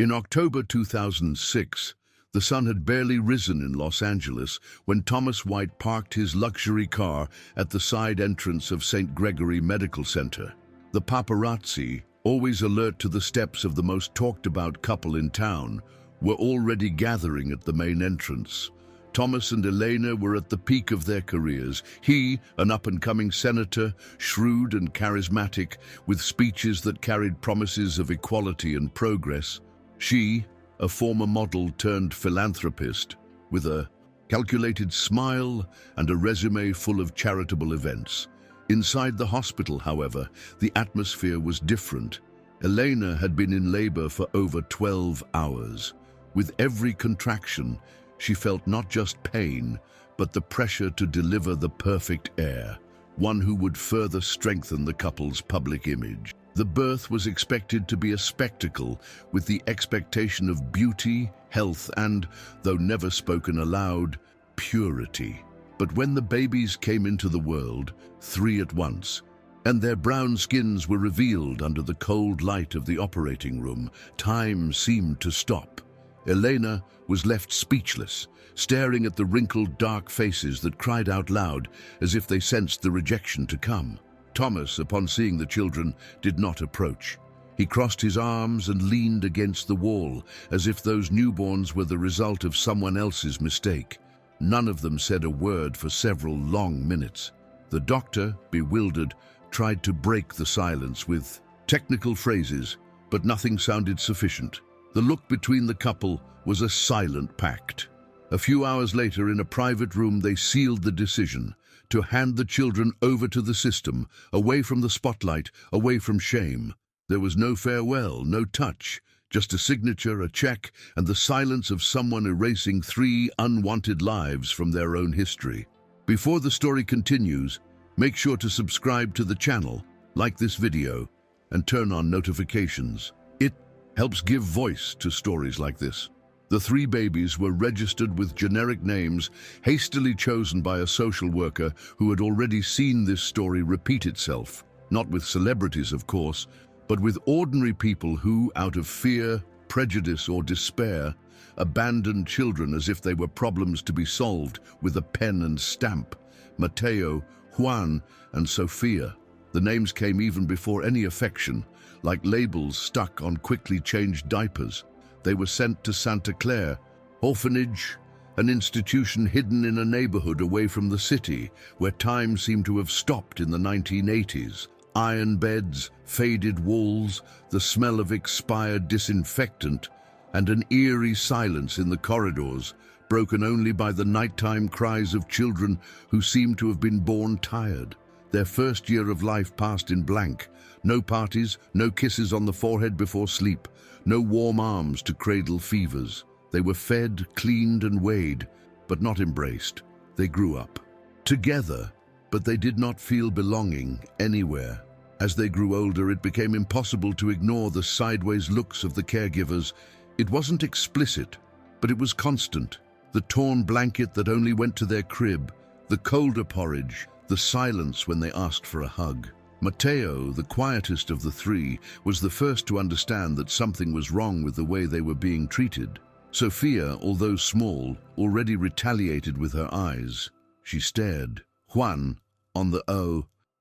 In October 2006, the sun had barely risen in Los Angeles when Thomas White parked his luxury car at the side entrance of St. Gregory Medical Center. The paparazzi, always alert to the steps of the most talked-about couple in town, were already gathering at the main entrance. Thomas and Elena were at the peak of their careers. He, an up-and-coming senator, shrewd and charismatic, with speeches that carried promises of equality and progress. She, a former model turned philanthropist, with a calculated smile and a resume full of charitable events. Inside the hospital, however, the atmosphere was different. Elena had been in labor for over 12 hours. With every contraction, she felt not just pain, but the pressure to deliver the perfect heir, one who would further strengthen the couple's public image. The birth was expected to be a spectacle, with the expectation of beauty, health, and, though never spoken aloud, purity. But when the babies came into the world, 3 at once, and their brown skins were revealed under the cold light of the operating room, time seemed to stop. Elena was left speechless, staring at the wrinkled, dark faces that cried out loud as if they sensed the rejection to come. Thomas, upon seeing the children, did not approach. He crossed his arms and leaned against the wall, as if those newborns were the result of someone else's mistake. None of them said a word for several long minutes. The doctor, bewildered, tried to break the silence with technical phrases, but nothing sounded sufficient. The look between the couple was a silent pact. A few hours later, in a private room, they sealed the decision to hand the children over to the system, away from the spotlight, away from shame. There was no farewell, no touch, just a signature, a check, and the silence of someone erasing 3 unwanted lives from their own history. Before the story continues, make sure to subscribe to the channel, like this video, and turn on notifications. It helps give voice to stories like this. The 3 babies were registered with generic names hastily chosen by a social worker who had already seen this story repeat itself, not with celebrities, of course, but with ordinary people who, out of fear, prejudice, or despair, abandoned children as if they were problems to be solved with a pen and stamp. Mateo, Juan, and Sofia. The names came even before any affection, like labels stuck on quickly changed diapers. They were sent to Santa Clara, orphanage, an institution hidden in a neighborhood away from the city, where time seemed to have stopped in the 1980s. Iron beds, faded walls, the smell of expired disinfectant, and an eerie silence in the corridors, broken only by the nighttime cries of children who seemed to have been born tired. Their first year of life passed in blank. No parties, no kisses on the forehead before sleep, no warm arms to cradle fevers. They were fed, cleaned, and weighed, but not embraced. They grew up together, but they did not feel belonging anywhere. As they grew older, it became impossible to ignore the sideways looks of the caregivers. It wasn't explicit, but it was constant. The torn blanket that only went to their crib, the colder porridge, the silence when they asked for a hug. Mateo, the quietest of the 3, was the first to understand that something was wrong with the way they were being treated. Sofia, although small, already retaliated with her eyes. She stared. Juan, on the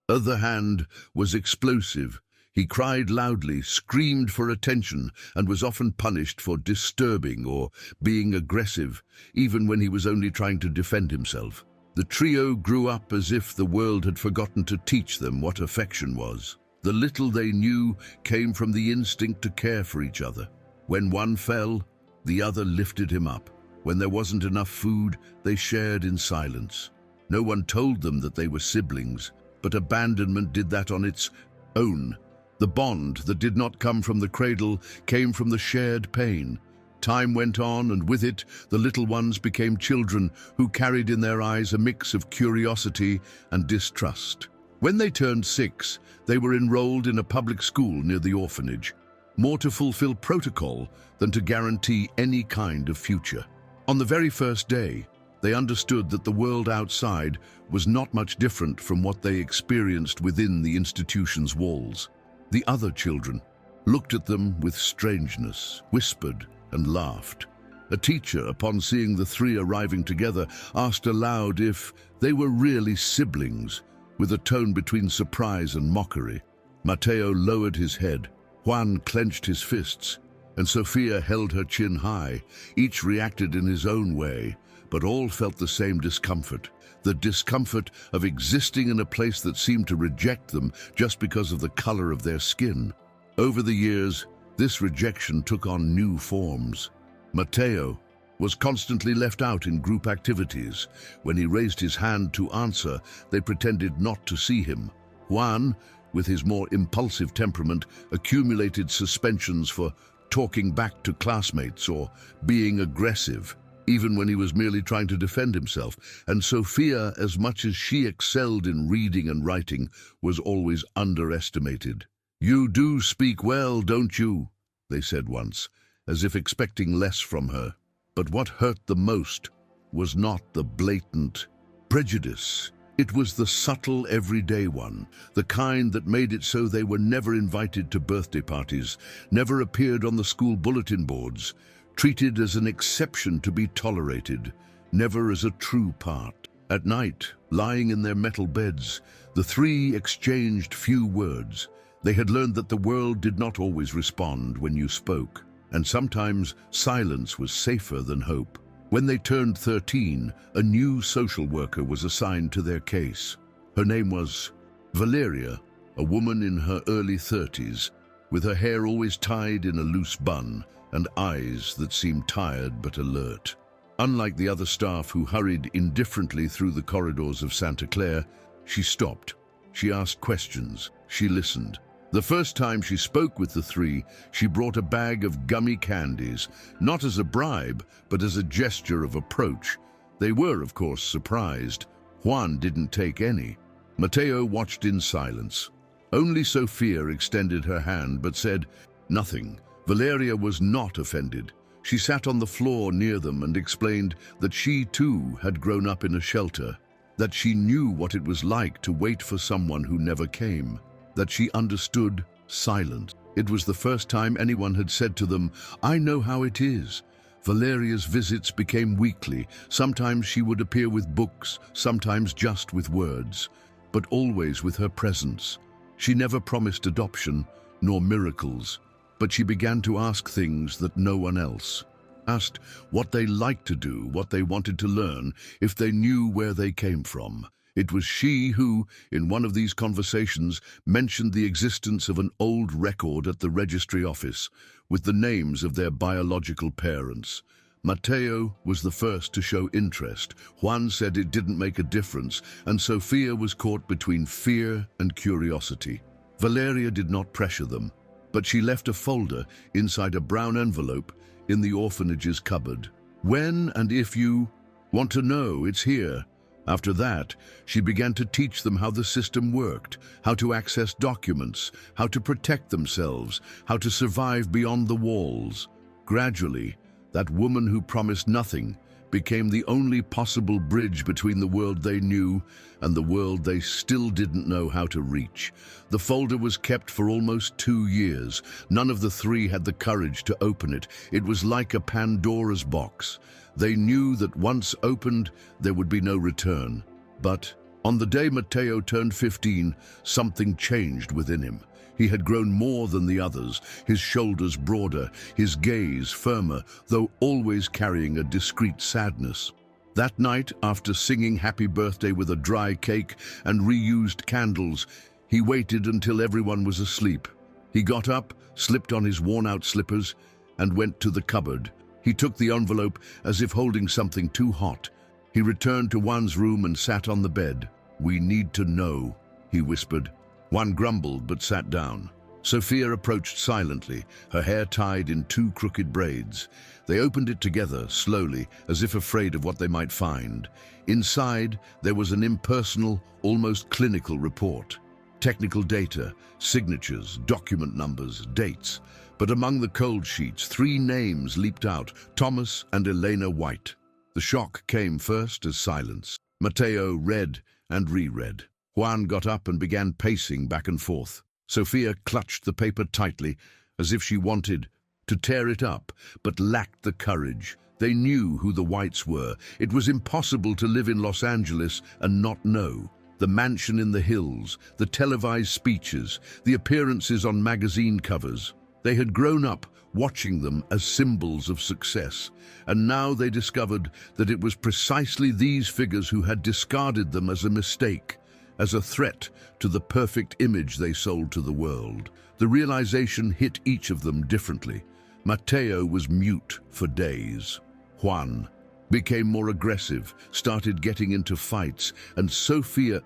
other hand, was explosive. He cried loudly, screamed for attention, and was often punished for disturbing or being aggressive, even when he was only trying to defend himself. The trio grew up as if the world had forgotten to teach them what affection was. The little they knew came from the instinct to care for each other. When one fell, the other lifted him up. When there wasn't enough food, they shared in silence. No one told them that they were siblings, but abandonment did that on its own. The bond that did not come from the cradle came from the shared pain. Time went on, and with it, the little ones became children who carried in their eyes a mix of curiosity and distrust. When they turned 6, they were enrolled in a public school near the orphanage, more to fulfill protocol than to guarantee any kind of future. On the very first day, they understood that the world outside was not much different from what they experienced within the institution's walls. The other children, looked at them with strangeness, whispered and laughed. A teacher, upon seeing the three arriving together, asked aloud if they were really siblings, with a tone between surprise and mockery. Mateo lowered his head, Juan clenched his fists, and Sophia held her chin high. Each reacted in his own way, but all felt the same discomfort. The discomfort of existing in a place that seemed to reject them just because of the color of their skin. Over the years, this rejection took on new forms. Mateo was constantly left out in group activities. When he raised his hand to answer, they pretended not to see him. Juan, with his more impulsive temperament, accumulated suspensions for talking back to classmates or being aggressive, even when he was merely trying to defend himself. And Sophia, as much as she excelled in reading and writing, was always underestimated. "You do speak well, don't you?" they said once, as if expecting less from her. But what hurt the most was not the blatant prejudice. It was the subtle, everyday one, the kind that made it so they were never invited to birthday parties, never appeared on the school bulletin boards, treated as an exception to be tolerated, never as a true part. At night, lying in their metal beds, the three exchanged few words. They had learned that the world did not always respond when you spoke, and sometimes silence was safer than hope. When they turned 13, a new social worker was assigned to their case. Her name was Valeria, a woman in her early 30s, with her hair always tied in a loose bun and eyes that seemed tired but alert. Unlike the other staff who hurried indifferently through the corridors of Santa Clara, she stopped. She asked questions. She listened. The first time she spoke with the three, she brought a bag of gummy candies, not as a bribe, but as a gesture of approach. They were, of course, surprised. Juan didn't take any. Mateo watched in silence. Only Sophia extended her hand, but said nothing. Valeria was not offended. She sat on the floor near them and explained that she, too, had grown up in a shelter, that she knew what it was like to wait for someone who never came, that she understood silence. It was the first time anyone had said to them, "I know how it is." Valeria's visits became weekly. Sometimes she would appear with books, sometimes just with words, but always with her presence. She never promised adoption, nor miracles, but she began to ask things that no one else asked: what they liked to do, what they wanted to learn, if they knew where they came from. It was she who, in one of these conversations, mentioned the existence of an old record at the registry office with the names of their biological parents. Mateo was the first to show interest. Juan said it didn't make a difference, and Sophia was caught between fear and curiosity. Valeria did not pressure them, but she left a folder inside a brown envelope in the orphanage's cupboard. "When and if you want to know, it's here." After that, she began to teach them how the system worked, how to access documents, how to protect themselves, how to survive beyond the walls. Gradually, that woman who promised nothing became the only possible bridge between the world they knew and the world they still didn't know how to reach. The folder was kept for almost 2 years. None of the three had the courage to open it. It was like a Pandora's box. They knew that once opened, there would be no return. But on the day Mateo turned 15, something changed within him. He had grown more than the others, his shoulders broader, his gaze firmer, though always carrying a discreet sadness. That night, after singing Happy Birthday with a dry cake and reused candles, he waited until everyone was asleep. He got up, slipped on his worn-out slippers, and went to the cupboard. He took the envelope as if holding something too hot. He returned to Juan's room and sat on the bed. "We need to know," he whispered. Juan grumbled but sat down. Sophia approached silently, her hair tied in 2 crooked braids. They opened it together, slowly, as if afraid of what they might find. Inside, there was an impersonal, almost clinical report. Technical data, signatures, document numbers, dates. But among the cold sheets, 3 names leaped out: Thomas and Elena White. The shock came first as silence. Mateo read and reread. Juan got up and began pacing back and forth. Sophia clutched the paper tightly, as if she wanted to tear it up, but lacked the courage. They knew who the Whites were. It was impossible to live in Los Angeles and not know. The mansion in the hills, the televised speeches, the appearances on magazine covers. They had grown up watching them as symbols of success, and now they discovered that it was precisely these figures who had discarded them as a mistake, as a threat to the perfect image they sold to the world. The realization hit each of them differently. Mateo was mute for days. Juan became more aggressive, started getting into fights, and Sophia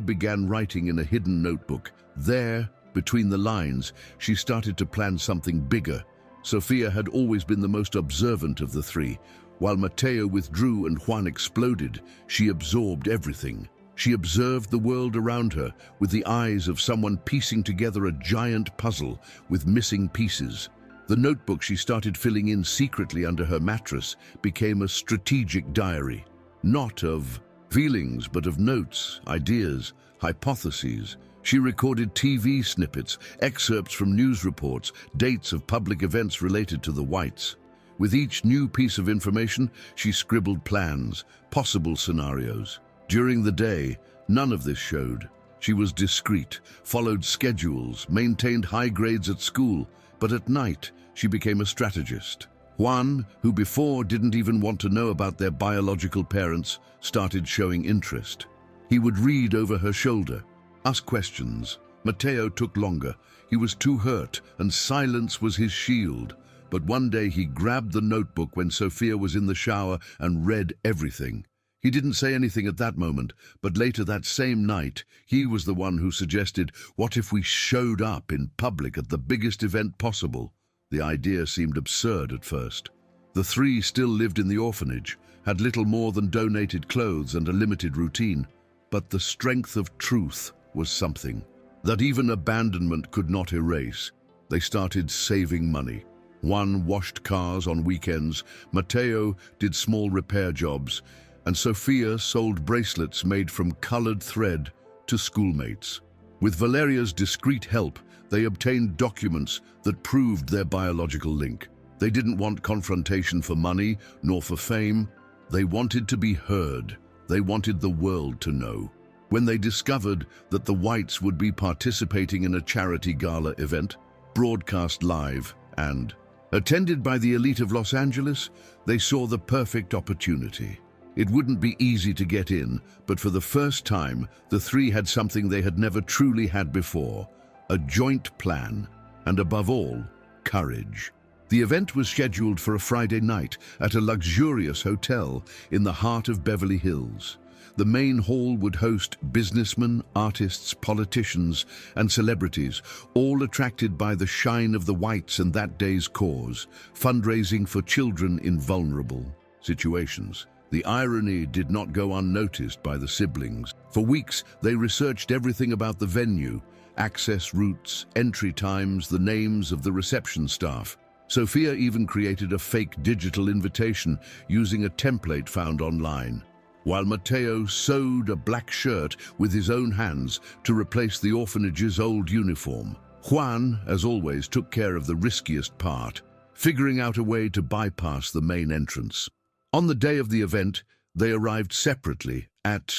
began writing in a hidden notebook. There, between the lines, she started to plan something bigger. Sophia had always been the most observant of the three. While Mateo withdrew and Juan exploded, she absorbed everything. She observed the world around her with the eyes of someone piecing together a giant puzzle with missing pieces. The notebook she started filling in secretly under her mattress became a strategic diary, not of feelings, but of notes, ideas, hypotheses. She recorded TV snippets, excerpts from news reports, dates of public events related to the Whites. With each new piece of information, she scribbled plans, possible scenarios. During the day, none of this showed. She was discreet, followed schedules, maintained high grades at school, but at night, she became a strategist. Juan, who before didn't even want to know about their biological parents, started showing interest. He would read over her shoulder, ask questions. Mateo took longer. He was too hurt, and silence was his shield. But one day he grabbed the notebook when Sophia was in the shower and read everything. He didn't say anything at that moment, but later that same night, he was the one who suggested, what if we showed up in public at the biggest event possible? The idea seemed absurd at first. The three still lived in the orphanage, had little more than donated clothes and a limited routine. But the strength of truth was something that even abandonment could not erase. They started saving money. Juan washed cars on weekends, Mateo did small repair jobs, and Sophia sold bracelets made from colored thread to schoolmates. With Valeria's discreet help, they obtained documents that proved their biological link. They didn't want confrontation for money, nor for fame. They wanted to be heard. They wanted the world to know. When they discovered that the Whites would be participating in a charity gala event, broadcast live and attended by the elite of Los Angeles, they saw the perfect opportunity. It wouldn't be easy to get in, but for the first time, the three had something they had never truly had before: a joint plan, and above all, courage. The event was scheduled for a Friday night at a luxurious hotel in the heart of Beverly Hills. The main hall would host businessmen, artists, politicians, and celebrities, all attracted by the shine of the Whites and that day's cause, fundraising for children in vulnerable situations. The irony did not go unnoticed by the siblings. For weeks, they researched everything about the venue: access routes, entry times, the names of the reception staff. Sophia even created a fake digital invitation using a template found online, while Mateo sewed a black shirt with his own hands to replace the orphanage's old uniform. Juan, as always, took care of the riskiest part, figuring out a way to bypass the main entrance. On the day of the event, they arrived separately at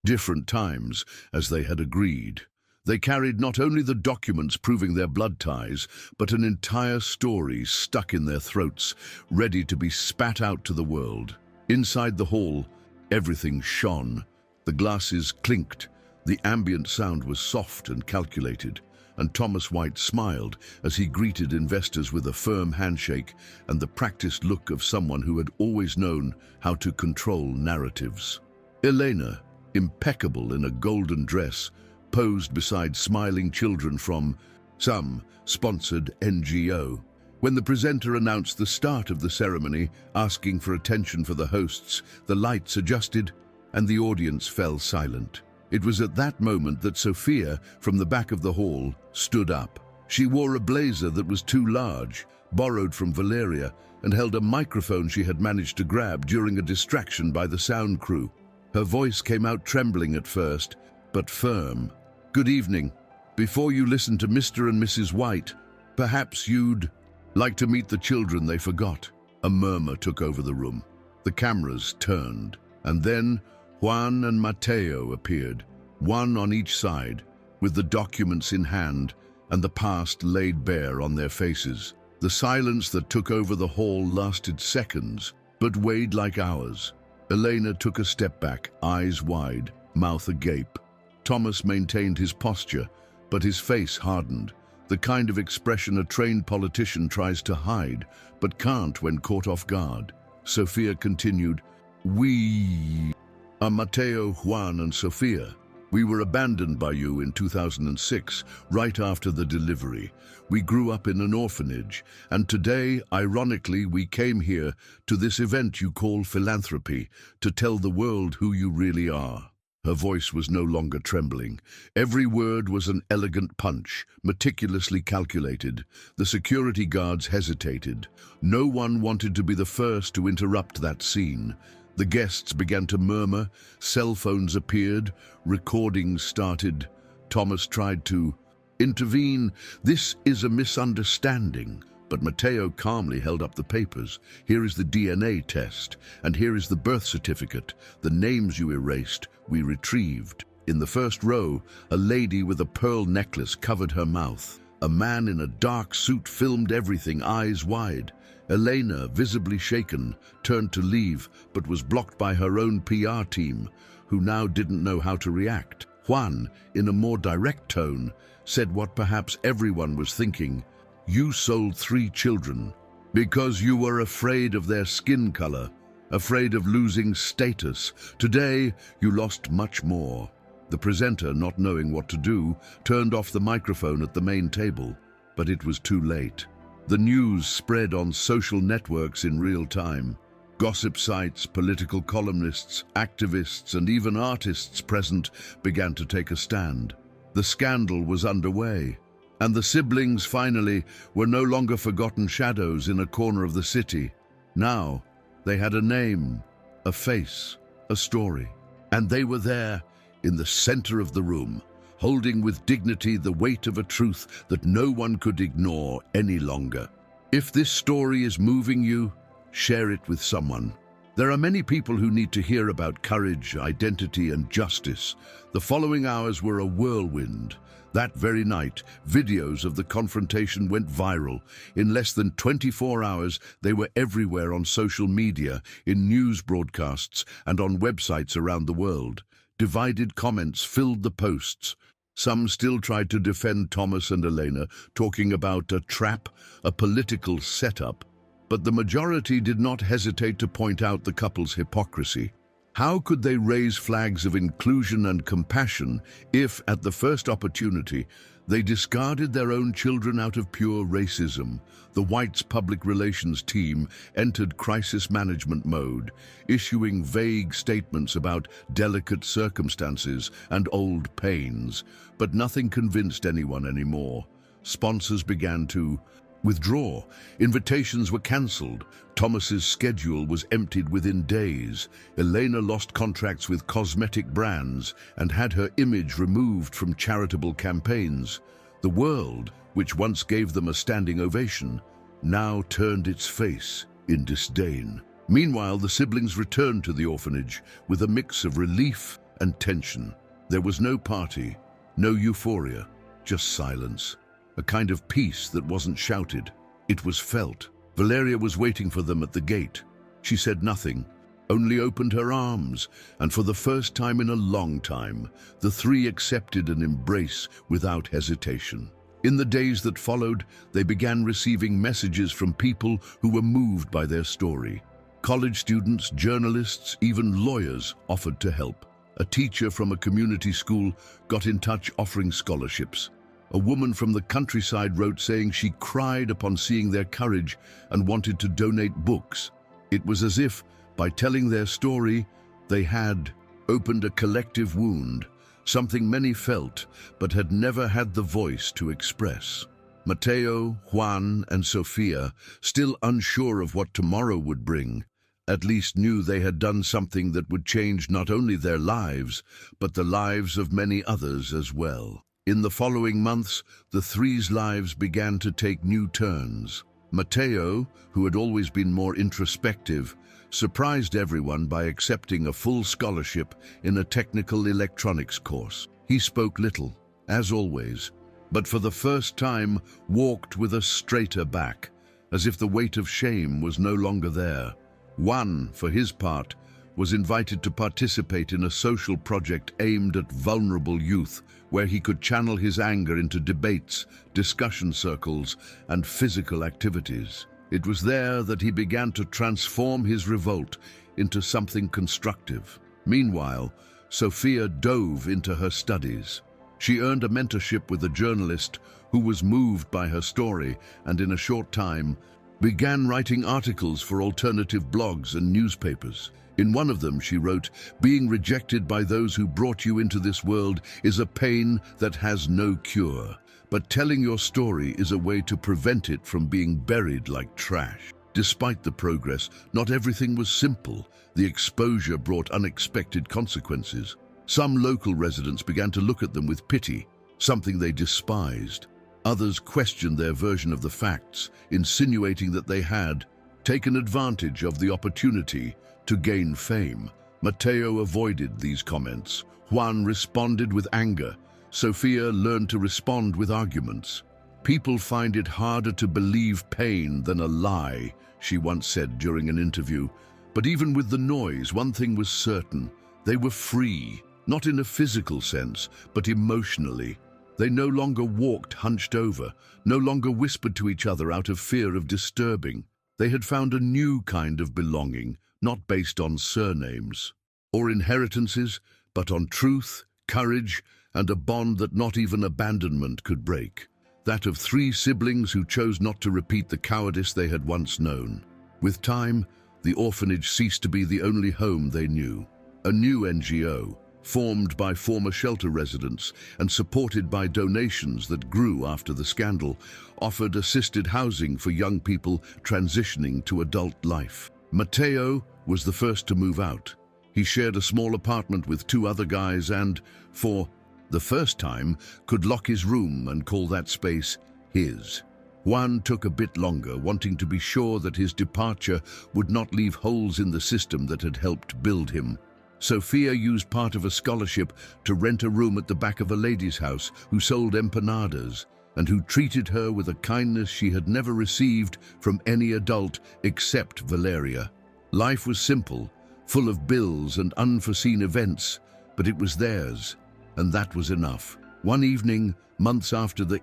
different times, as they had agreed. They carried not only the documents proving their blood ties, but an entire story stuck in their throats, ready to be spat out to the world. Inside the hall, everything shone. The glasses clinked. The ambient sound was soft and calculated, and Thomas White smiled as he greeted investors with a firm handshake and the practiced look of someone who had always known how to control narratives. Elena, impeccable in a golden dress, posed beside smiling children from some sponsored NGO. When the presenter announced the start of the ceremony, asking for attention for the hosts, the lights adjusted and the audience fell silent. It was at that moment that Sophia, from the back of the hall, stood up. She wore a blazer that was too large, borrowed from Valeria, and held a microphone she had managed to grab during a distraction by the sound crew. Her voice came out trembling at first, but firm. "Good evening. Before you listen to Mr. and Mrs. White, Perhaps you'd like to meet the children they forgot. A murmur took over the room. The cameras turned, and then Juan and Mateo appeared, one on each side, with the documents in hand and the past laid bare on their faces. The silence that took over the hall lasted seconds, but weighed like hours. Elena took a step back, eyes wide, mouth agape. Thomas maintained his posture, but his face hardened, the kind of expression a trained politician tries to hide, but can't when caught off guard. Sophia continued, "We are Mateo, Juan, and Sophia. We were abandoned by you in 2006, right after the delivery. We grew up in an orphanage, and today, ironically, we came here to this event you call philanthropy, to tell the world who you really are." Her voice was no longer trembling. Every word was an elegant punch, meticulously calculated. The security guards hesitated. No one wanted to be the first to interrupt that scene. The guests began to murmur, cell phones appeared, recordings started. Thomas tried to intervene. "This is a misunderstanding." But Mateo calmly held up the papers. "Here is the DNA test, and here is the birth certificate. The names you erased, we retrieved." In the first row, a lady with a pearl necklace covered her mouth. A man in a dark suit filmed everything, eyes wide. Elena, visibly shaken, turned to leave, but was blocked by her own PR team, who now didn't know how to react. Juan, in a more direct tone, said what perhaps everyone was thinking: "You sold 3 children because you were afraid of their skin color, afraid of losing status. Today, you lost much more." The presenter, not knowing what to do, turned off the microphone at the main table, but it was too late. The news spread on social networks in real time. Gossip sites, political columnists, activists, and even artists present began to take a stand. The scandal was underway, and the siblings finally were no longer forgotten shadows in a corner of the city. Now, they had a name, a face, a story, and they were there, in the center of the room, holding with dignity the weight of a truth that no one could ignore any longer. If this story is moving you, share it with someone. There are many people who need to hear about courage, identity, and justice. The following hours were a whirlwind. That very night, videos of the confrontation went viral. In less than 24 hours, they were everywhere on social media, in news broadcasts, and on websites around the world. Divided comments filled the posts. Some still tried to defend Thomas and Elena, talking about a trap, a political setup. But the majority did not hesitate to point out the couple's hypocrisy. How could they raise flags of inclusion and compassion if, at the first opportunity, they discarded their own children out of pure racism? The Whites' public relations team entered crisis management mode, issuing vague statements about delicate circumstances and old pains. But nothing convinced anyone anymore. Sponsors began to withdraw. Invitations were cancelled. Thomas's schedule was emptied within days. Elena lost contracts with cosmetic brands and had her image removed from charitable campaigns. The world, which once gave them a standing ovation, now turned its face in disdain. Meanwhile, the siblings returned to the orphanage with a mix of relief and tension. There was no party, no euphoria, just silence. A kind of peace that wasn't shouted. It was felt. Valeria was waiting for them at the gate. She said nothing, only opened her arms, and for the first time in a long time, the 3 accepted an embrace without hesitation. In the days that followed, they began receiving messages from people who were moved by their story. College students, journalists, even lawyers offered to help. A teacher from a community school got in touch offering scholarships. A woman from the countryside wrote saying she cried upon seeing their courage and wanted to donate books. It was as if, by telling their story, they had opened a collective wound, something many felt but had never had the voice to express. Mateo, Juan, and Sophia, still unsure of what tomorrow would bring, at least knew they had done something that would change not only their lives, but the lives of many others as well. In the following months, the three's lives began to take new turns. Matteo, who had always been more introspective, surprised everyone by accepting a full scholarship in a technical electronics course. He spoke little, as always, but for the first time walked with a straighter back, as if the weight of shame was no longer there. Juan, for his part, was invited to participate in a social project aimed at vulnerable youth, where he could channel his anger into debates, discussion circles, and physical activities. It was there that he began to transform his revolt into something constructive. Meanwhile, Sophia dove into her studies. She earned a mentorship with a journalist who was moved by her story and in a short time began writing articles for alternative blogs and newspapers. In one of them she wrote, "Being rejected by those who brought you into this world is a pain that has no cure, but telling your story is a way to prevent it from being buried like trash." Despite the progress, not everything was simple. The exposure brought unexpected consequences. Some local residents began to look at them with pity, something they despised. Others questioned their version of the facts, insinuating that they had taken advantage of the opportunity to gain fame. Matteo avoided these comments. Juan responded with anger. Sophia learned to respond with arguments. "People find it harder to believe pain than a lie," she once said during an interview. But even with the noise, one thing was certain. They were free, not in a physical sense, but emotionally. They no longer walked hunched over, no longer whispered to each other out of fear of disturbing. They had found a new kind of belonging, not based on surnames or inheritances, but on truth, courage, and a bond that not even abandonment could break. That of three siblings who chose not to repeat the cowardice they had once known. With time, the orphanage ceased to be the only home they knew. A new NGO, formed by former shelter residents and supported by donations that grew after the scandal, offered assisted housing for young people transitioning to adult life. Matteo was the first to move out. He shared a small apartment with two other guys and, for the first time, could lock his room and call that space his. Juan took a bit longer, wanting to be sure that his departure would not leave holes in the system that had helped build him. Sophia used part of a scholarship to rent a room at the back of a lady's house who sold empanadas and who treated her with a kindness she had never received from any adult except Valeria. Life was simple, full of bills and unforeseen events, but it was theirs, and that was enough. One evening, months after the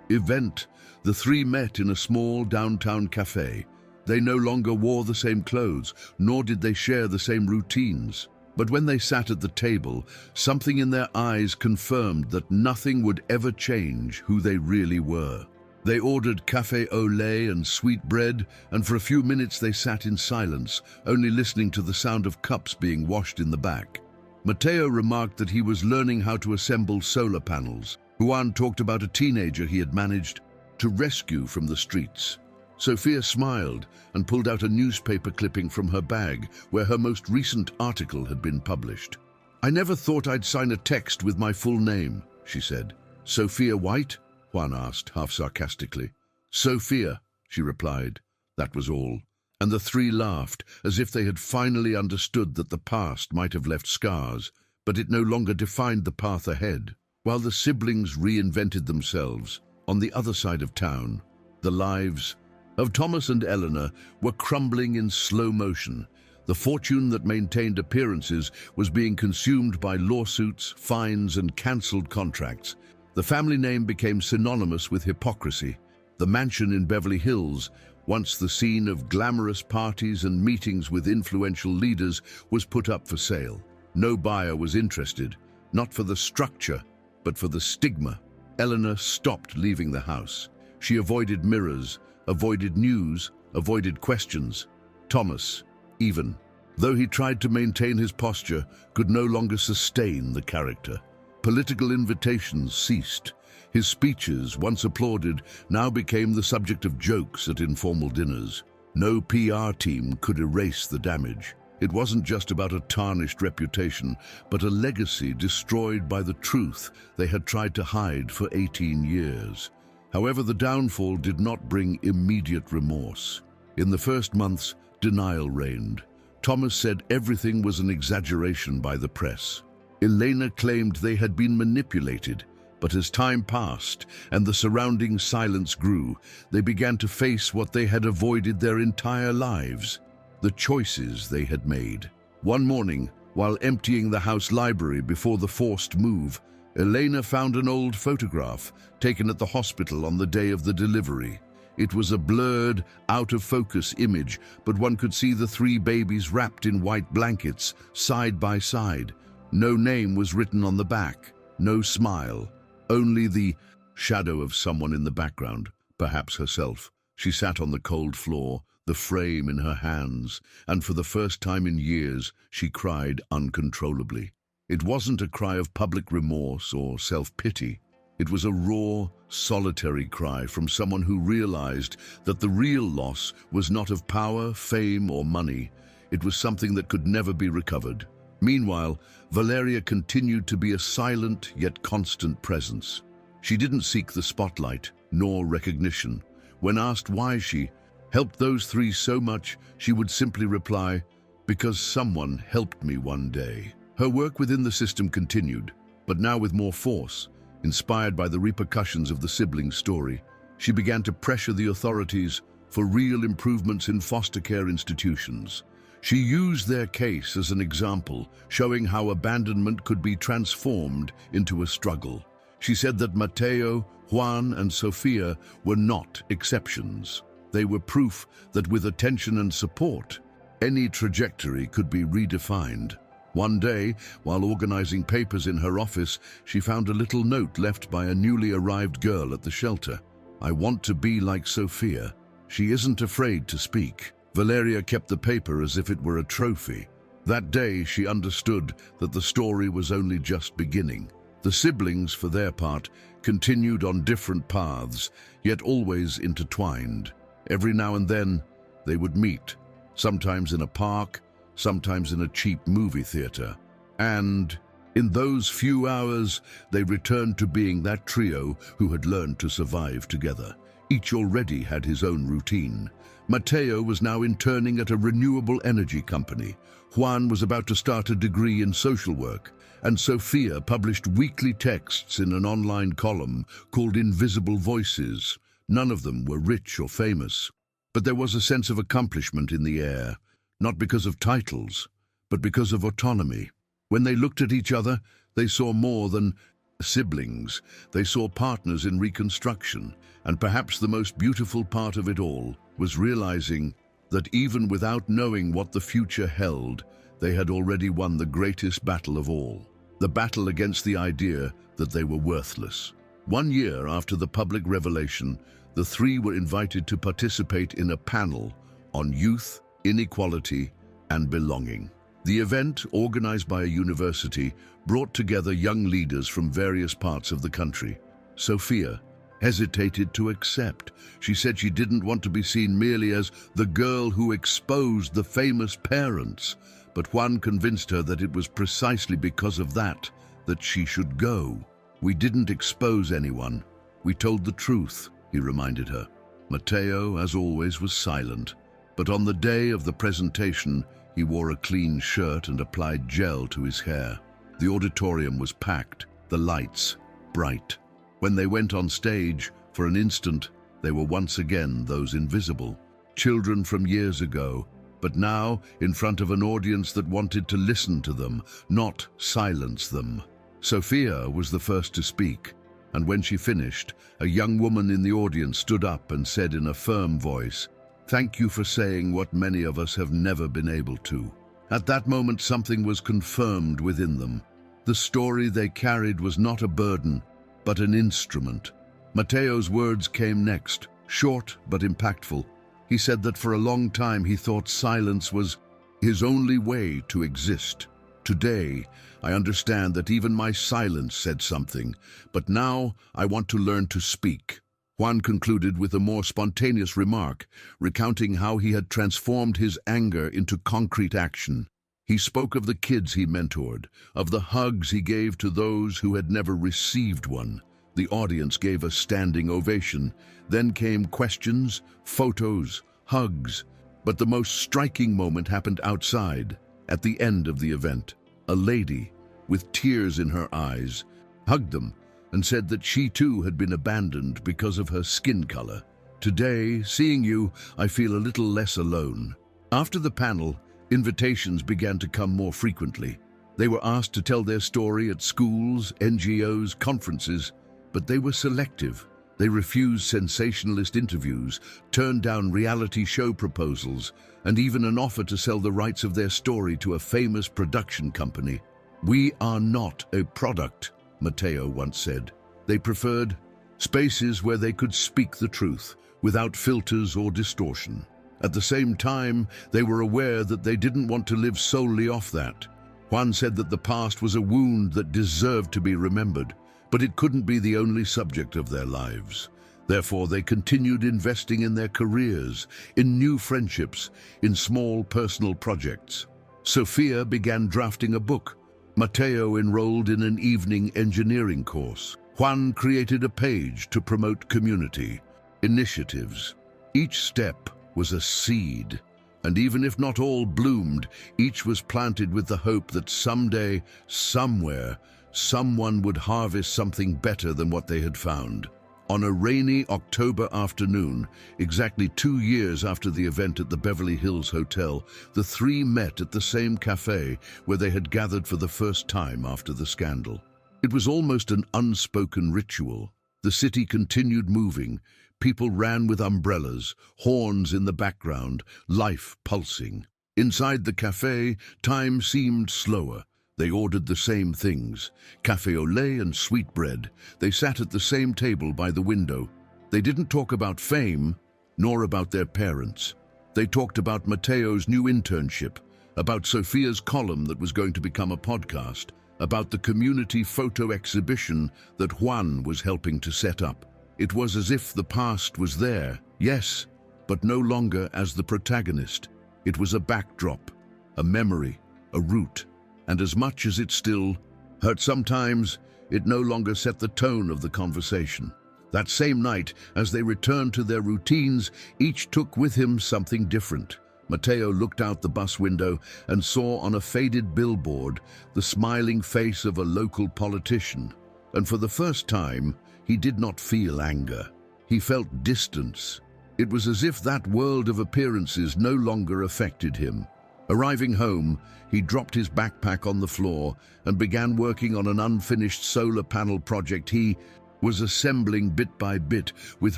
event, the three met in a small downtown cafe. They no longer wore the same clothes, nor did they share the same routines. But when they sat at the table, something in their eyes confirmed that nothing would ever change who they really were. They ordered café au lait and sweet bread, and for a few minutes they sat in silence, only listening to the sound of cups being washed in the back. Matteo remarked that he was learning how to assemble solar panels. Juan talked about a teenager he had managed to rescue from the streets. Sophia smiled and pulled out a newspaper clipping from her bag where her most recent article had been published. "I never thought I'd sign a text with my full name," she said. "Sophia White?" Juan asked, half sarcastically. "Sophia," she replied. That was all. And the three laughed, as if they had finally understood that the past might have left scars, but it no longer defined the path ahead. While the siblings reinvented themselves, on the other side of town, the lives of Thomas and Eleanor were crumbling in slow motion. The fortune that maintained appearances was being consumed by lawsuits, fines, and cancelled contracts. The family name became synonymous with hypocrisy. The mansion in Beverly Hills, once the scene of glamorous parties and meetings with influential leaders, was put up for sale. No buyer was interested, not for the structure, but for the stigma. Eleanor stopped leaving the house. She avoided mirrors, avoided news, avoided questions. Thomas, even, though he tried to maintain his posture, could no longer sustain the character. Political invitations ceased. His speeches, once applauded, now became the subject of jokes at informal dinners. No PR team could erase the damage. It wasn't just about a tarnished reputation, but a legacy destroyed by the truth they had tried to hide for 18 years. However, the downfall did not bring immediate remorse. In the first months, denial reigned. Thomas said everything was an exaggeration by the press. Elena claimed they had been manipulated, but as time passed and the surrounding silence grew, they began to face what they had avoided their entire lives: the choices they had made. One morning, while emptying the house library before the forced move, Elena found an old photograph taken at the hospital on the day of the delivery. It was a blurred, out-of-focus image, but one could see the 3 babies wrapped in white blankets, side by side. No name was written on the back, no smile, only the shadow of someone in the background, perhaps herself. She sat on the cold floor, the frame in her hands, and for the first time in years, she cried uncontrollably. It wasn't a cry of public remorse or self-pity. It was a raw, solitary cry from someone who realized that the real loss was not of power, fame, or money. It was something that could never be recovered. Meanwhile, Valeria continued to be a silent yet constant presence. She didn't seek the spotlight, nor recognition. When asked why she helped those 3 so much, she would simply reply, "Because someone helped me one day." Her work within the system continued, but now with more force. Inspired by the repercussions of the siblings' story, she began to pressure the authorities for real improvements in foster care institutions. She used their case as an example, showing how abandonment could be transformed into a struggle. She said that Mateo, Juan, and Sofia were not exceptions. They were proof that with attention and support, any trajectory could be redefined. One day, while organizing papers in her office, she found a little note left by a newly arrived girl at the shelter. "I want to be like Sofia. She isn't afraid to speak." Valeria kept the paper as if it were a trophy. That day, she understood that the story was only just beginning. The siblings, for their part, continued on different paths, yet always intertwined. Every now and then, they would meet, sometimes in a park, sometimes in a cheap movie theater. And in those few hours, they returned to being that trio who had learned to survive together. Each already had his own routine. Mateo was now interning at a renewable energy company. Juan was about to start a degree in social work, and Sofia published weekly texts in an online column called Invisible Voices. None of them were rich or famous, but there was a sense of accomplishment in the air, not because of titles, but because of autonomy. When they looked at each other, they saw more than siblings. They saw partners in reconstruction, and perhaps the most beautiful part of it all was realizing that even without knowing what the future held, they had already won the greatest battle of all, the battle against the idea that they were worthless. 1 year after the public revelation, the 3 were invited to participate in a panel on youth, inequality, and belonging. The event, organized by a university, brought together young leaders from various parts of the country. Sofia hesitated to accept. She said she didn't want to be seen merely as the girl who exposed the famous parents, but Juan convinced her that it was precisely because of that she should go. "We didn't expose anyone. We told the truth," he reminded her. Mateo, as always, was silent, but on the day of the presentation, he wore a clean shirt and applied gel to his hair. The auditorium was packed, the lights bright. When they went on stage, for an instant, they were once again those invisible children from years ago, but now in front of an audience that wanted to listen to them, not silence them. Sofia was the first to speak, and when she finished, a young woman in the audience stood up and said in a firm voice, "Thank you for saying what many of us have never been able to." At that moment, something was confirmed within them. The story they carried was not a burden, but an instrument. Mateo's words came next, short but impactful. He said that for a long time he thought silence was his only way to exist. "Today, I understand that even my silence said something, but now I want to learn to speak." Juan concluded with a more spontaneous remark, recounting how he had transformed his anger into concrete action. He spoke of the kids he mentored, of the hugs he gave to those who had never received one. The audience gave a standing ovation. Then came questions, photos, hugs. But the most striking moment happened outside, at the end of the event. A lady, with tears in her eyes, hugged them and said that she too had been abandoned because of her skin color. "Today, seeing you, I feel a little less alone." After the panel, invitations began to come more frequently. They were asked to tell their story at schools, NGOs, conferences, but they were selective. They refused sensationalist interviews, turned down reality show proposals, and even an offer to sell the rights of their story to a famous production company. "We are not a product," Matteo once said. They preferred spaces where they could speak the truth, without filters or distortion. At the same time, they were aware that they didn't want to live solely off that. Juan said that the past was a wound that deserved to be remembered, but it couldn't be the only subject of their lives. Therefore, they continued investing in their careers, in new friendships, in small personal projects. Sofia began drafting a book. Matteo enrolled in an evening engineering course. Juan created a page to promote community initiatives. Each step was a seed, and even if not all bloomed, each was planted with the hope that someday, somewhere, someone would harvest something better than what they had found. On a rainy October afternoon, exactly 2 years after the event at the Beverly Hills Hotel, the three met at the same cafe where they had gathered for the first time after the scandal. It was almost an unspoken ritual. The city continued moving. People ran with umbrellas, horns in the background, life pulsing. Inside the cafe, time seemed slower. They ordered the same things, café au lait and sweetbread. They sat at the same table by the window. They didn't talk about fame, nor about their parents. They talked about Matteo's new internship, about Sofia's column that was going to become a podcast, about the community photo exhibition that Juan was helping to set up. It was as if the past was there, yes, but no longer as the protagonist. It was a backdrop, a memory, a root. And as much as it still hurt sometimes, it no longer set the tone of the conversation. That same night, as they returned to their routines, each took with him something different. Matteo looked out the bus window and saw on a faded billboard the smiling face of a local politician. And for the first time, he did not feel anger. He felt distance. It was as if that world of appearances no longer affected him. Arriving home, he dropped his backpack on the floor and began working on an unfinished solar panel project he was assembling bit by bit with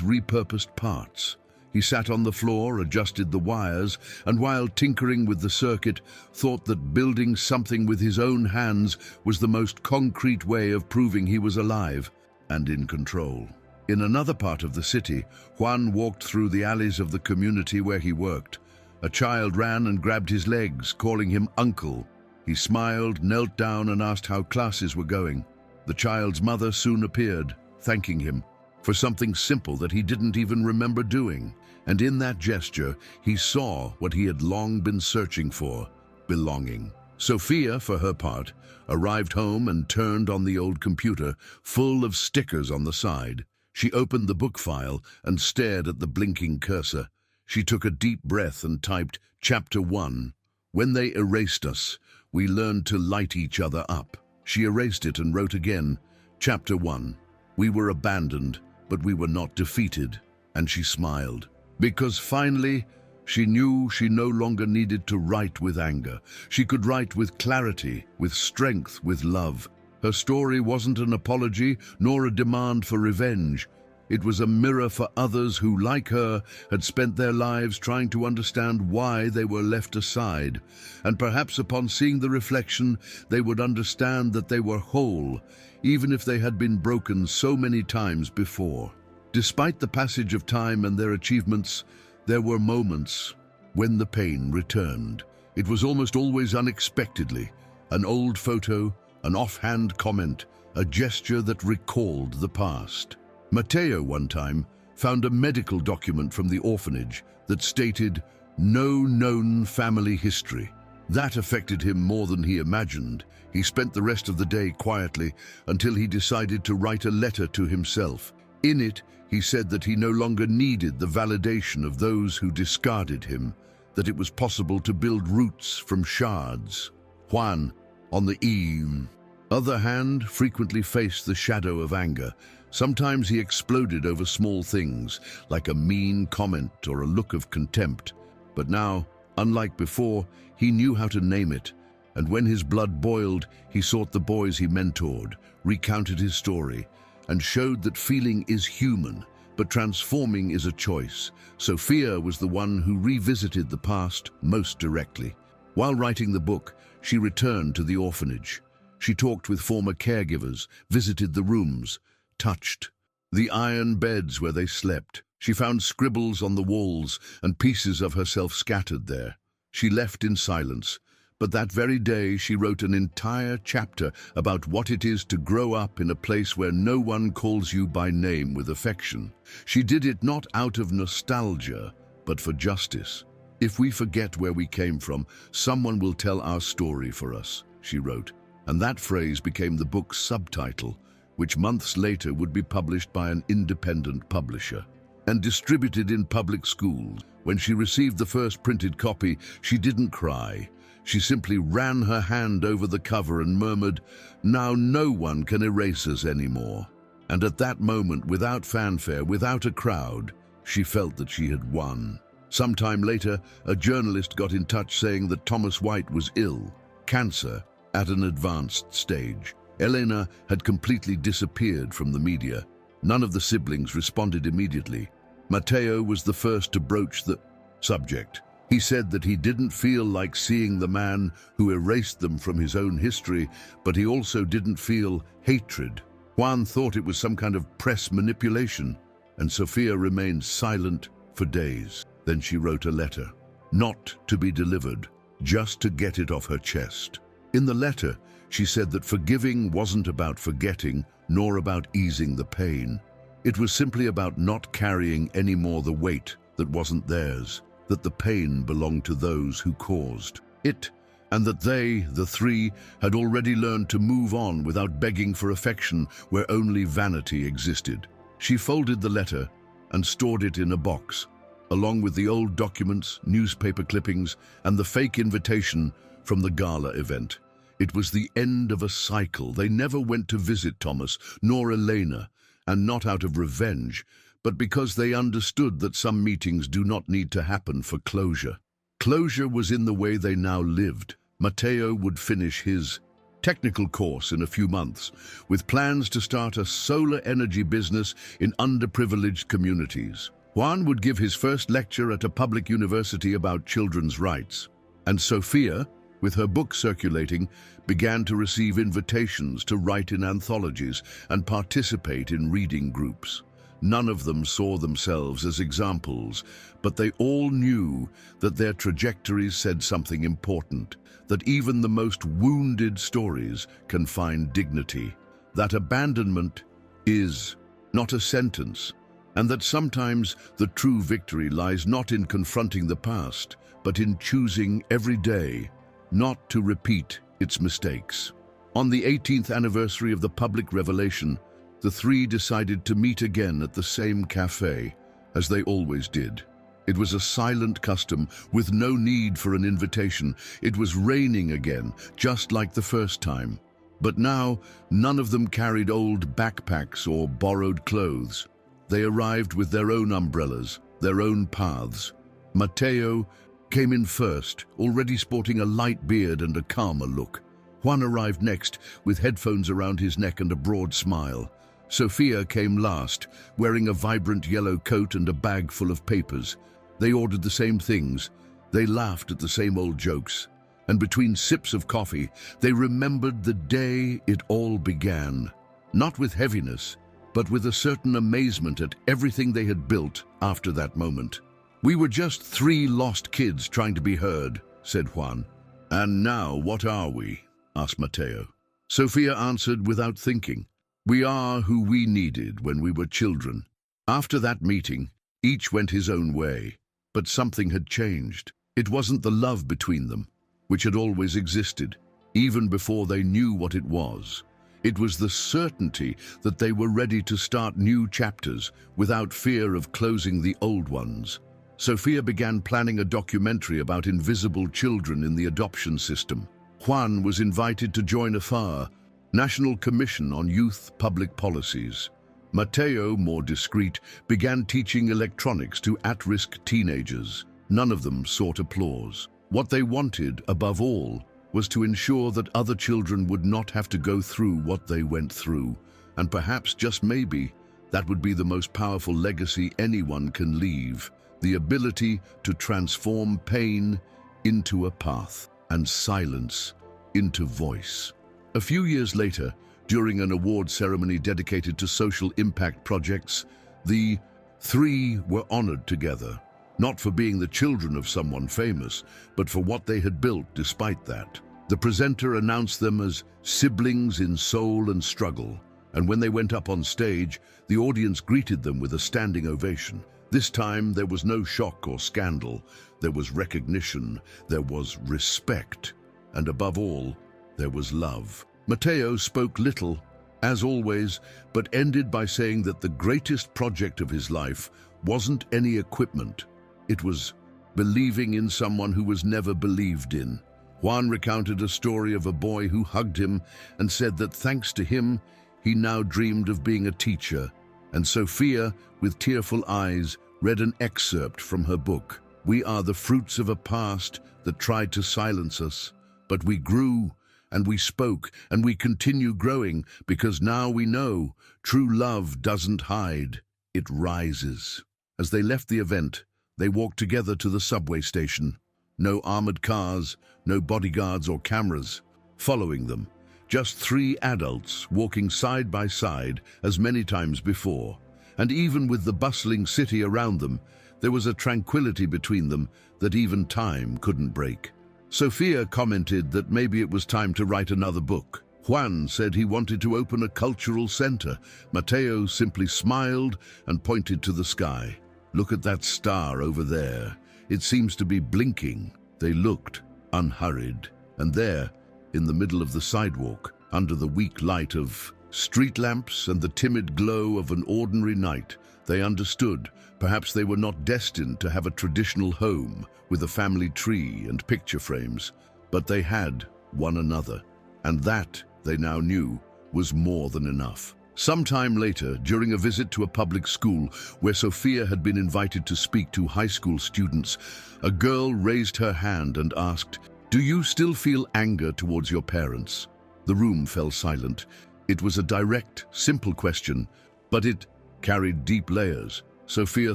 repurposed parts. He sat on the floor, adjusted the wires, and while tinkering with the circuit, thought that building something with his own hands was the most concrete way of proving he was alive and in control. In another part of the city, Juan walked through the alleys of the community where he worked. A child ran and grabbed his legs, calling him uncle. He smiled, knelt down, and asked how classes were going. The child's mother soon appeared, thanking him for something simple that he didn't even remember doing. And in that gesture, he saw what he had long been searching for: belonging. Sofia, for her part, arrived home and turned on the old computer, full of stickers on the side. She opened the book file and stared at the blinking cursor. She took a deep breath and typed Chapter 1. When they erased us, we learned to light each other up. She erased it and wrote again, Chapter 1. We were abandoned, but we were not defeated. And she smiled. Because finally, she knew she no longer needed to write with anger. She could write with clarity, with strength, with love. Her story wasn't an apology, nor a demand for revenge. It was a mirror for others who, like her, had spent their lives trying to understand why they were left aside. And perhaps upon seeing the reflection, they would understand that they were whole, even if they had been broken so many times before. Despite the passage of time and their achievements, there were moments when the pain returned. It was almost always unexpectedly. An old photo, an offhand comment, a gesture that recalled the past. Matteo one time found a medical document from the orphanage that stated no known family history. That affected him more than he imagined. He spent the rest of the day quietly until he decided to write a letter to himself. In it, he said that he no longer needed the validation of those who discarded him, that it was possible to build roots from shards. Juan, on the other hand, frequently faced the shadow of anger. Sometimes he exploded over small things, like a mean comment or a look of contempt. But now, unlike before, he knew how to name it, and when his blood boiled, he sought the boys he mentored, recounted his story, and showed that feeling is human, but transforming is a choice. Sophia was the one who revisited the past most directly. While writing the book, she returned to the orphanage. She talked with former caregivers, visited the rooms, touched the iron beds where they slept. She found scribbles on the walls and pieces of herself scattered there. She left in silence, but that very day she wrote an entire chapter about what it is to grow up in a place where no one calls you by name with affection. She did it not out of nostalgia, but for justice. If we forget where we came from, someone will tell our story for us, she wrote. And that phrase became the book's subtitle, which months later would be published by an independent publisher and distributed in public schools. When she received the first printed copy, she didn't cry. She simply ran her hand over the cover and murmured, "Now no one can erase us anymore." And at that moment, without fanfare, without a crowd, she felt that she had won. Sometime later, a journalist got in touch saying that Thomas White was ill, cancer, at an advanced stage. Elena had completely disappeared from the media. None of the siblings responded immediately. Matteo was the first to broach the subject. He said that he didn't feel like seeing the man who erased them from his own history, but he also didn't feel hatred. Juan thought it was some kind of press manipulation, and Sophia remained silent for days. Then she wrote a letter, not to be delivered, just to get it off her chest. In the letter, she said that forgiving wasn't about forgetting, nor about easing the pain. It was simply about not carrying any more the weight that wasn't theirs, that the pain belonged to those who caused it, and that they, the three, had already learned to move on without begging for affection where only vanity existed. She folded the letter and stored it in a box, along with the old documents, newspaper clippings, and the fake invitation from the gala event. It was the end of a cycle. They never went to visit Thomas, nor Elena, and not out of revenge, but because they understood that some meetings do not need to happen for closure. Closure was in the way they now lived. Matteo would finish his technical course in a few months, with plans to start a solar energy business in underprivileged communities. Juan would give his first lecture at a public university about children's rights, and Sophia, with her book circulating, began to receive invitations to write in anthologies and participate in reading groups. None of them saw themselves as examples, but they all knew that their trajectories said something important, that even the most wounded stories can find dignity, that abandonment is not a sentence, and that sometimes the true victory lies not in confronting the past, but in choosing every day not to repeat its mistakes. On the 18th anniversary of the public revelation, the three decided to meet again at the same cafe, as they always did. It was a silent custom, with no need for an invitation. It was raining again, just like the first time. But now, none of them carried old backpacks or borrowed clothes. They arrived with their own umbrellas, their own paths. Matteo came in first, already sporting a light beard and a calmer look. Juan arrived next, with headphones around his neck and a broad smile. Sophia came last, wearing a vibrant yellow coat and a bag full of papers. They ordered the same things. They laughed at the same old jokes. And between sips of coffee, they remembered the day it all began. Not with heaviness, but with a certain amazement at everything they had built after that moment. "We were just three lost kids trying to be heard," said Juan. "And now what are we?" asked Matteo. Sophia answered without thinking. "We are who we needed when we were children." After that meeting, each went his own way, but something had changed. It wasn't the love between them, which had always existed, even before they knew what it was. It was the certainty that they were ready to start new chapters without fear of closing the old ones. Sophia began planning a documentary about invisible children in the adoption system. Juan was invited to join AFAR, National Commission on Youth Public Policies. Mateo, more discreet, began teaching electronics to at-risk teenagers. None of them sought applause. What they wanted, above all, was to ensure that other children would not have to go through what they went through, and perhaps, just maybe, that would be the most powerful legacy anyone can leave, the ability to transform pain into a path and silence into voice. A few years later, during an award ceremony dedicated to social impact projects, the three were honored together, not for being the children of someone famous, but for what they had built despite that. The presenter announced them as siblings in soul and struggle, and when they went up on stage, the audience greeted them with a standing ovation. This time, there was no shock or scandal. There was recognition, there was respect, and above all, there was love. Mateo spoke little, as always, but ended by saying that the greatest project of his life wasn't any equipment. It was believing in someone who was never believed in. Juan recounted a story of a boy who hugged him and said that thanks to him, he now dreamed of being a teacher. And Sophia, with tearful eyes, read an excerpt from her book. We are the fruits of a past that tried to silence us, but we grew and we spoke and we continue growing because now we know true love doesn't hide, it rises. As they left the event, they walked together to the subway station. No armored cars, no bodyguards or cameras following them. Just three adults walking side by side as many times before. And even with the bustling city around them, there was a tranquility between them that even time couldn't break. Sophia commented that maybe it was time to write another book. Juan said he wanted to open a cultural center. Mateo simply smiled and pointed to the sky. Look at that star over there. It seems to be blinking. They looked, unhurried, and there, in the middle of the sidewalk, under the weak light of street lamps and the timid glow of an ordinary night, they understood. Perhaps they were not destined to have a traditional home with a family tree and picture frames, but they had one another, and that, they now knew, was more than enough. Sometime later, during a visit to a public school where Sophia had been invited to speak to high school students, a girl raised her hand and asked, "Do you still feel anger towards your parents?" The room fell silent. It was a direct, simple question, but it carried deep layers. Sophia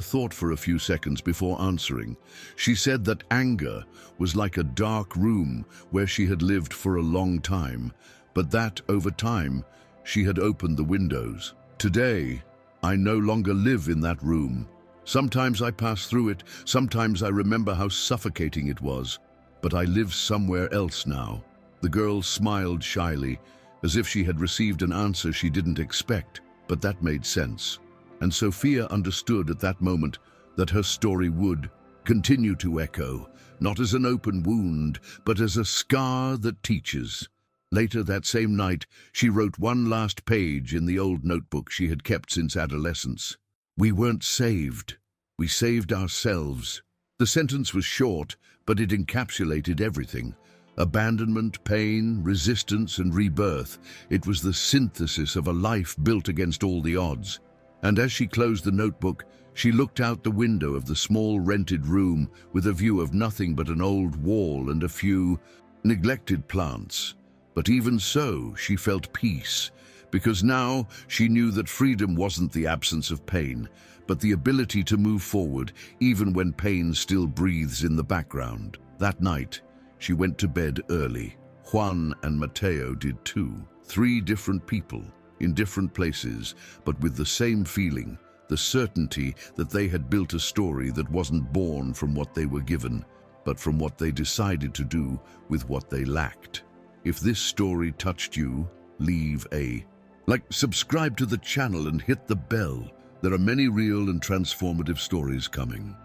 thought for a few seconds before answering. She said that anger was like a dark room where she had lived for a long time, but that, over time, she had opened the windows. Today, I no longer live in that room. Sometimes I pass through it, sometimes I remember how suffocating it was, but I live somewhere else now. The girl smiled shyly, as if she had received an answer she didn't expect, but that made sense. And Sophia understood at that moment that her story would continue to echo, not as an open wound, but as a scar that teaches. Later that same night, she wrote one last page in the old notebook she had kept since adolescence. We weren't saved. We saved ourselves. The sentence was short, but it encapsulated everything. Abandonment, pain, resistance, and rebirth. It was the synthesis of a life built against all the odds. And as she closed the notebook, she looked out the window of the small rented room with a view of nothing but an old wall and a few neglected plants. But even so, she felt peace, because now she knew that freedom wasn't the absence of pain, but the ability to move forward even when pain still breathes in the background. That night, she went to bed early. Juan and Mateo did too. 3 different people, in different places, but with the same feeling, the certainty that they had built a story that wasn't born from what they were given, but from what they decided to do with what they lacked. If this story touched you, leave a like, subscribe to the channel and hit the bell. There are many real and transformative stories coming.